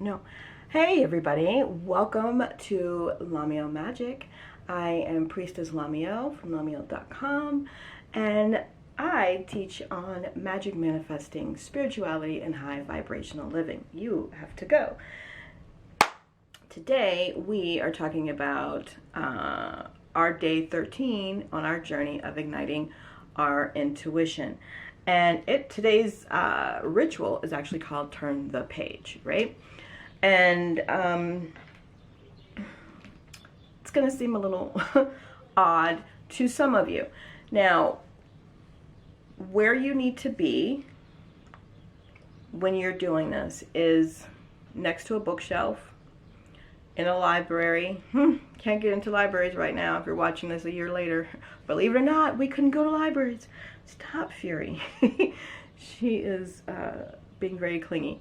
know. Hey everybody, welcome to LaMeel Magic. I am Priestess LaMeel from LaMeel.com, and I teach on magic manifesting, spirituality, and high vibrational living. You have to go. Today we are talking about our day 13 on our journey of igniting our intuition. And today's ritual is actually called Turn the Page, right? And it's going to seem a little odd to some of you. Now, where you need to be when you're doing this is next to a bookshelf, in a library. Can't get into libraries right now if you're watching this a year later. Believe it or not, we couldn't go to libraries. Stop, Fury. She is being very clingy.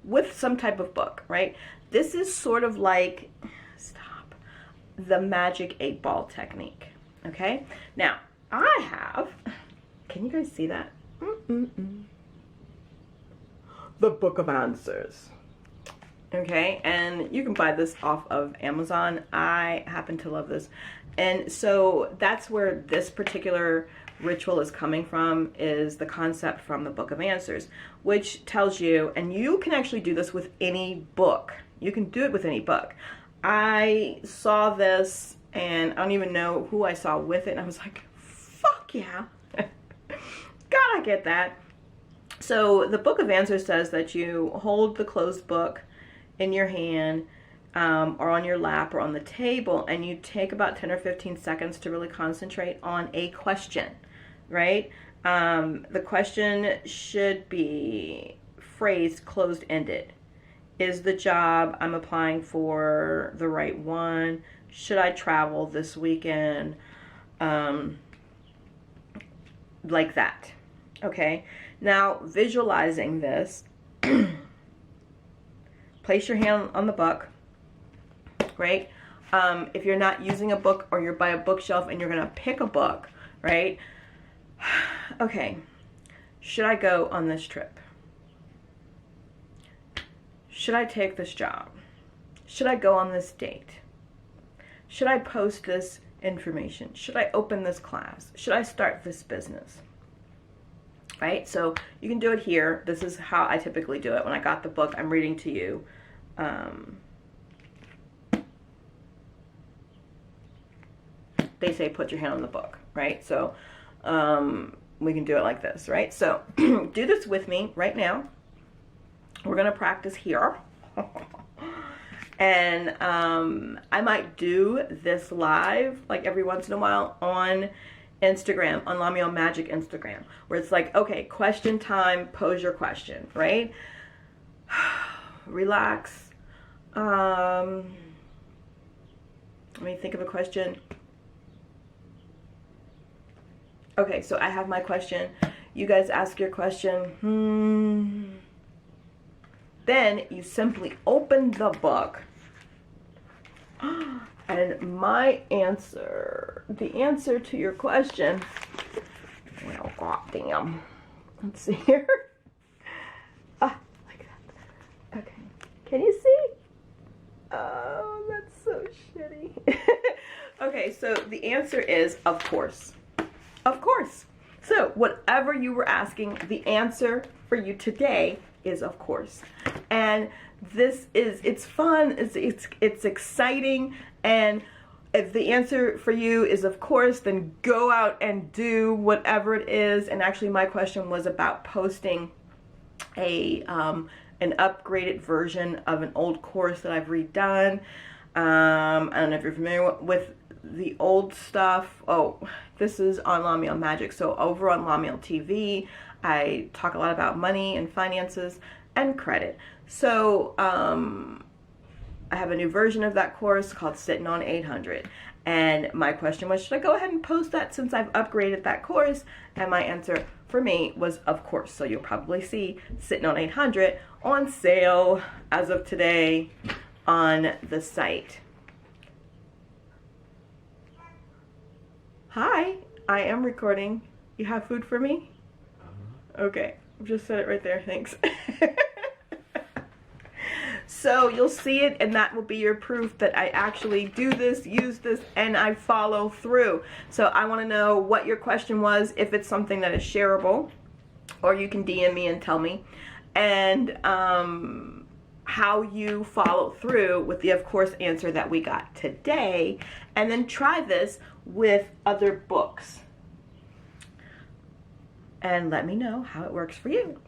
With some type of book, right? This is sort of like, stop, the magic 8-ball technique, okay? Now, I have, can you guys see that? The Book of Answers. Okay, and you can buy this off of Amazon. I happen to love this. And so that's where this particular ritual is coming from, is the concept from the Book of Answers, which tells you, and you can actually do this with any book. You can do it with any book. I saw this, and I don't even know who I saw with it, and I was like, fuck yeah. Gotta get that. So the Book of Answers says that you hold the closed book in your hand, or on your lap or on the table, and you take about 10 or 15 seconds to really concentrate on a question, right? The question should be phrased closed-ended. Is the job I'm applying for the right one? Should I travel this weekend? Like that, okay? Now, visualizing this, place your hand on the book, right? If you're not using a book, or you're by a bookshelf and you're gonna pick a book, right? Okay, should I go on this trip? Should I take this job? Should I go on this date? Should I post this information? Should I open this class? Should I start this business? Right? So you can do it here. This is how I typically do it. When I got the book, I'm reading to you. They say put your hand on the book, right? So we can do it like this, right? So do this with me right now. We're going to practice here. And I might do this live like every once in a while on Instagram, on LaMeel Magic Instagram, where it's like, okay, question time, pose your question, right? Relax. Let me think of a question. Okay, so I have my question. You guys ask your question. Then you simply open the book. And my answer, the answer to your question, well, goddamn. Let's see here. Ah, like that. Okay. Can you see? Oh, that's so shitty. Okay, so the answer is, of course. Of course. So whatever you were asking, the answer for you today is of course. And this is, it's fun, it's exciting, and if the answer for you is of course, then go out and do whatever it is. And actually my question was about posting an upgraded version of an old course that I've redone. I don't know if you're familiar with the old stuff. Oh, this is on LaMeel Magic. So over on LaMeel TV, I talk a lot about money and finances and credit. So I have a new version of that course called Sitting on 800. And my question was, should I go ahead and post that since I've upgraded that course? And my answer for me was, of course. So you'll probably see Sitting on 800 on sale as of today on the site. Hi, I am recording. You have food for me? Okay, I've just said it right there, thanks. So you'll see it, and that will be your proof that I actually do this, use this, and I follow through. So I want to know what your question was, if it's something that is shareable, or you can DM me and tell me, and how you follow through with the, of course, answer that we got today, and then try this with other books. And let me know how it works for you.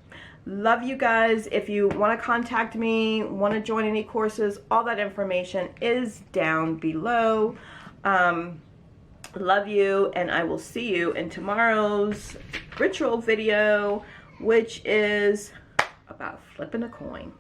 Love you guys. If you want to contact me, want to join any courses, all that information is down below. Love you, and I will see you in tomorrow's ritual video, which is about flipping a coin.